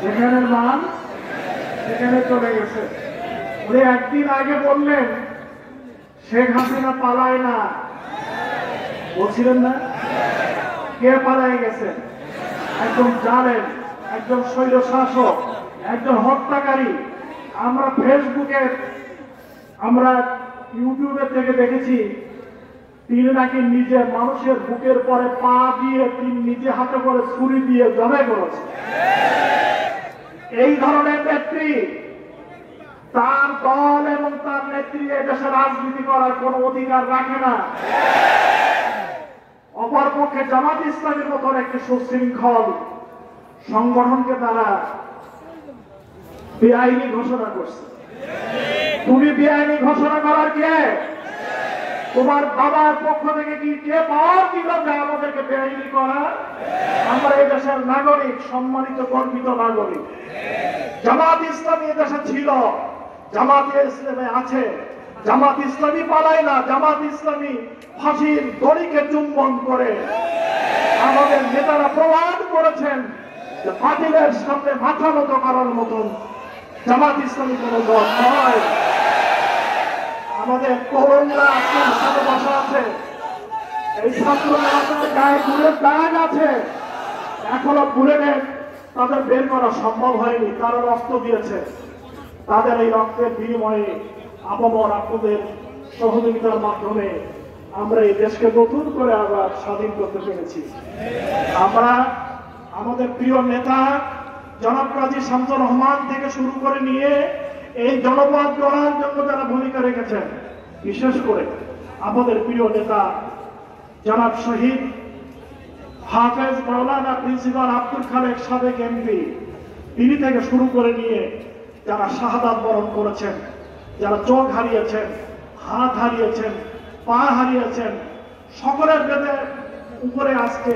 যেখানের মান সেখানে চলে গেছে। উনি একদিন আগে বললেন শেখ হাসিনা পালায় না, বলছিলেন না? কে পালায় গেছে? একজন জালেম, একজন স্বৈর শাসক, একজন হত্যাকারী। আমরা ফেসবুকে, আমরা ইউটিউবে থেকে দেখেছি তিনি নাকি নিজে মানুষের বুকের পরে পা দিয়ে তিনি নিজে হাতে করে ছুরি দিয়ে জবাই করেছে। এই ধরনের নেত্রী, তার দল এবং তার নেত্রী এদেশে রাজনীতি করার কোন অধিকার রাখে না। অপরপক্ষে জামাত ইসলামের মতন একটি সুশৃঙ্খল সংগঠনকে তারা বেআইনি ঘোষণা করছে। তুমি বেআইনি ঘোষণা করার কে? তোমার বাবার পক্ষ থেকে কি কে পাওয়ার দিল যে আমাদেরকে বেআইনি করা? আমরা এই দেশের নাগরিক, সম্মানিত গর্বিত নাগরিক। জামাত ইসলামী এদেশে ছিল, জামাত ইসলামে আছে। জামাত ইসলামী পালায় না, জামাত ইসলামী ফাঁসির দড়িকে চুম্বন করে আমাদের নেতারা প্রমাণ করেছেন যে বাতিলের সামনে মাথা নত করার মতন জামাত ইসলামী কোন দল নয়। আমাদের তরুণরা আপনার সাথে বসা আছে, এই ছাত্ররা আপনার গায়ে বুলেট দাগ আছে, এখনো বুলেটের তাদের বের করা সম্ভব হয়নি, তারা রক্ত দিয়েছে। তাদের এই রক্তের বিনিময়ে আপামর আপনাদের সহযোগিতার মাধ্যমে আমরা এই দেশকে নতুন করে আবার স্বাধীন করতে পেরেছি। আমরা আমাদের প্রিয় নেতা জনাব কাজী শামসুর রহমান থেকে শুরু করে নিয়ে এই জনপদ গড়ার জন্য যারা ভূমিকা রেখেছেন, বিশেষ করে আমাদের প্রিয় নেতা জনাব শহীদ হাফেজ মাওলানা প্রিন্সিপাল আব্দুল খালেক সাবেক এমপি, তিনি থেকে শুরু করে নিয়ে যারা শাহাদাত বরণ করেছেন, যারা চোখ হারিয়েছেন, হাত হারিয়েছেন, পা হারিয়েছেন, সকলের বেদের উপরে আজকে